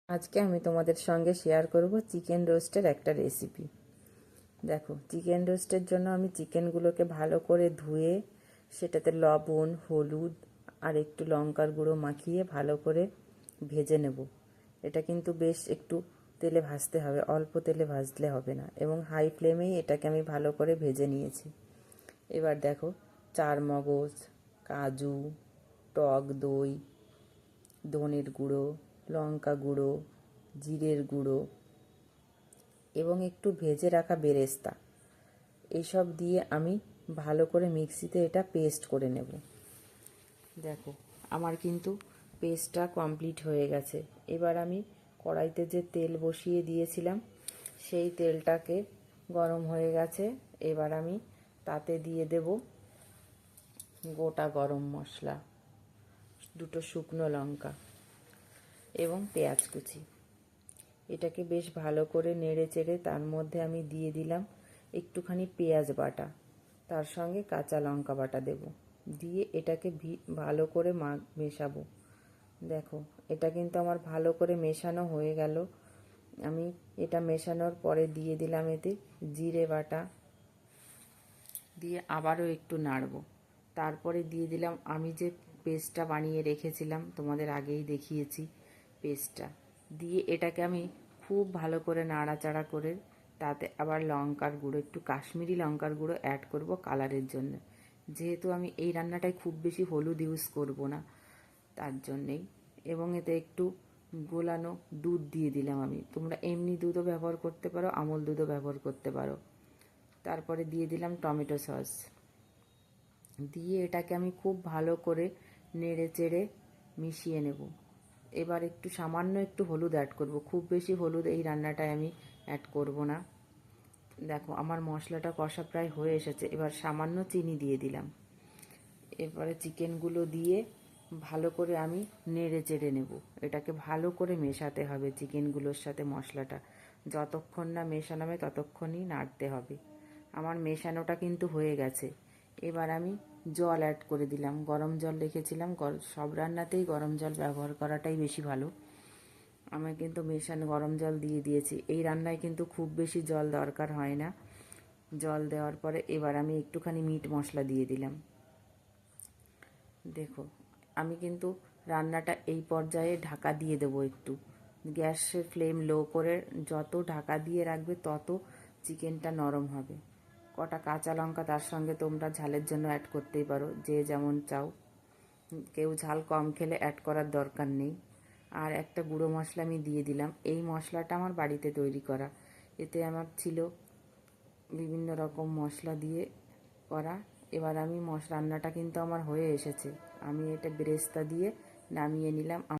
আজকে আমি তোমাদের সঙ্গে শেয়ার করব চিকেন রোস্টের একটা রেসিপি। দেখো, চিকেন রোস্টের জন্য আমি চিকেনগুলোকে ভালো করে ধুয়ে সেটাতে লবণ, হলুদ আর একটু লঙ্কার গুঁড়ো মাখিয়ে ভালো করে ভেজে নেব। এটা কিন্তু বেশ একটু তেলে ভাজতে হবে, অল্প তেলে ভাজলে হবে না, এবং হাই ফ্লেমেই এটাকে আমি ভালো করে ভেজে নিয়েছি। এবার দেখো, চারমগজ, কাজু, টক দই, ধনের গুঁড়ো, লঙ্কা গুঁড়ো, জিরের গুঁড়ো এবং একটু ভেজে রাখা বেরেস্তা, এইসব দিয়ে আমি ভালো করে মিক্সিতে এটা পেস্ট করে নেব। দেখো, আমার কিন্তু পেস্টটা কমপ্লিট হয়ে গেছে। এবার আমি কড়াইতে যে তেল বসিয়ে দিয়েছিলাম সেই তেলটাকে গরম হয়ে গেছে। এবার আমি তাতে দিয়ে দেব গোটা গরম মশলা, দুটো শুকনো লঙ্কা এবং পেঁয়াজ কুচি। এটাকে বেশ ভালো করে নেড়ে চেড়ে তার মধ্যে আমি দিয়ে দিলাম একটুখানি পেঁয়াজ বাটা, তার সঙ্গে কাঁচা লঙ্কা বাটা দেব, দিয়ে এটাকে ভালো করে মেশাবো। দেখো, এটা কিন্তু আমার ভালো করে মেশানো হয়ে গেল। আমি এটা মেশানোর পরে দিয়ে দিলাম এতে জিরে বাটা, দিয়ে আবারও একটু নাড়বো। তারপরে দিয়ে দিলাম আমি যে পেস্টটা বানিয়ে রেখেছিলাম, তোমাদের আগেই দেখিয়েছি পেস্টটা, দিয়ে এটাকে আমি খুব ভালো করে নাড়াচাড়া করে তাতে আবার লঙ্কার গুঁড়ো, একটু কাশ্মীরি লঙ্কার গুঁড়ো অ্যাড করব কালারের জন্য। যেহেতু আমি এই রান্নাটায় খুব বেশি হলুদ ইউজ করব না, তার জন্যেই। এবং এতে একটু গোলানো দুধ দিয়ে দিলাম আমি। তোমরা এমনি দুধও ব্যবহার করতে পারো, আমল দুধও ব্যবহার করতে পারো। তারপরে দিয়ে দিলাম টমেটো সস, দিয়ে এটাকে আমি খুব ভালো করে নেড়ে চেড়ে মিশিয়ে নেব। এবার একটু সামান্য একটু হলুদ অ্যাড করব, খুব বেশি হলুদ এই রান্নাটায় আমি অ্যাড করব না। দেখো, আমার মশলাটা কষা প্রায় হয়ে এসেছে। এবার সামান্য চিনি দিয়ে দিলাম। এরপরে চিকেনগুলো দিয়ে ভালো করে আমি নেড়ে চেড়ে নেব। এটাকে ভালো করে মেশাতে হবে চিকেনগুলোর সাথে মশলাটা। যতক্ষণ না মেশানো হবে ততক্ষণই নাড়তে হবে। আমার মেশানোটা কিন্তু হয়ে গেছে। এবার আমি জল অ্যাড করে দিলাম, গরম জল রেখেছিলাম। সব রান্নাতেই গরম জল ব্যবহার করাটাই বেশি ভালো। আমি কিন্তু মেশানো গরম জল দিয়ে দিয়েছি। এই রান্নায় কিন্তু খুব বেশি জল দরকার হয় না। জল দেওয়ার পরে এবার আমি একটুখানি মিট মশলা দিয়ে দিলাম। দেখো, আমি কিন্তু রান্নাটা এই পর্যায়ে ঢাকা দিয়ে দেবো একটু। গ্যাসের ফ্লেম লো করে যত ঢাকা দিয়ে রাখবে তত চিকেনটা নরম হবে। কটা কাঁচা লঙ্কা তার সঙ্গে তোমরা ঝালের জন্য অ্যাড করতেই পারো, যে যেমন চাও। কেউ ঝাল কম খেলে অ্যাড করার দরকার নেই। আর একটা গুঁড়ো মশলা আমি দিয়ে দিলাম। এই মশলাটা আমার বাড়িতে তৈরি করা। এতে আমার ছিল বিভিন্ন রকম মশলা দিয়ে করা। এবার আমি রান্নাটা কিন্তু আমার হয়ে এসেছে। আমি এটা বেরেস্তা দিয়ে নামিয়ে নিলাম।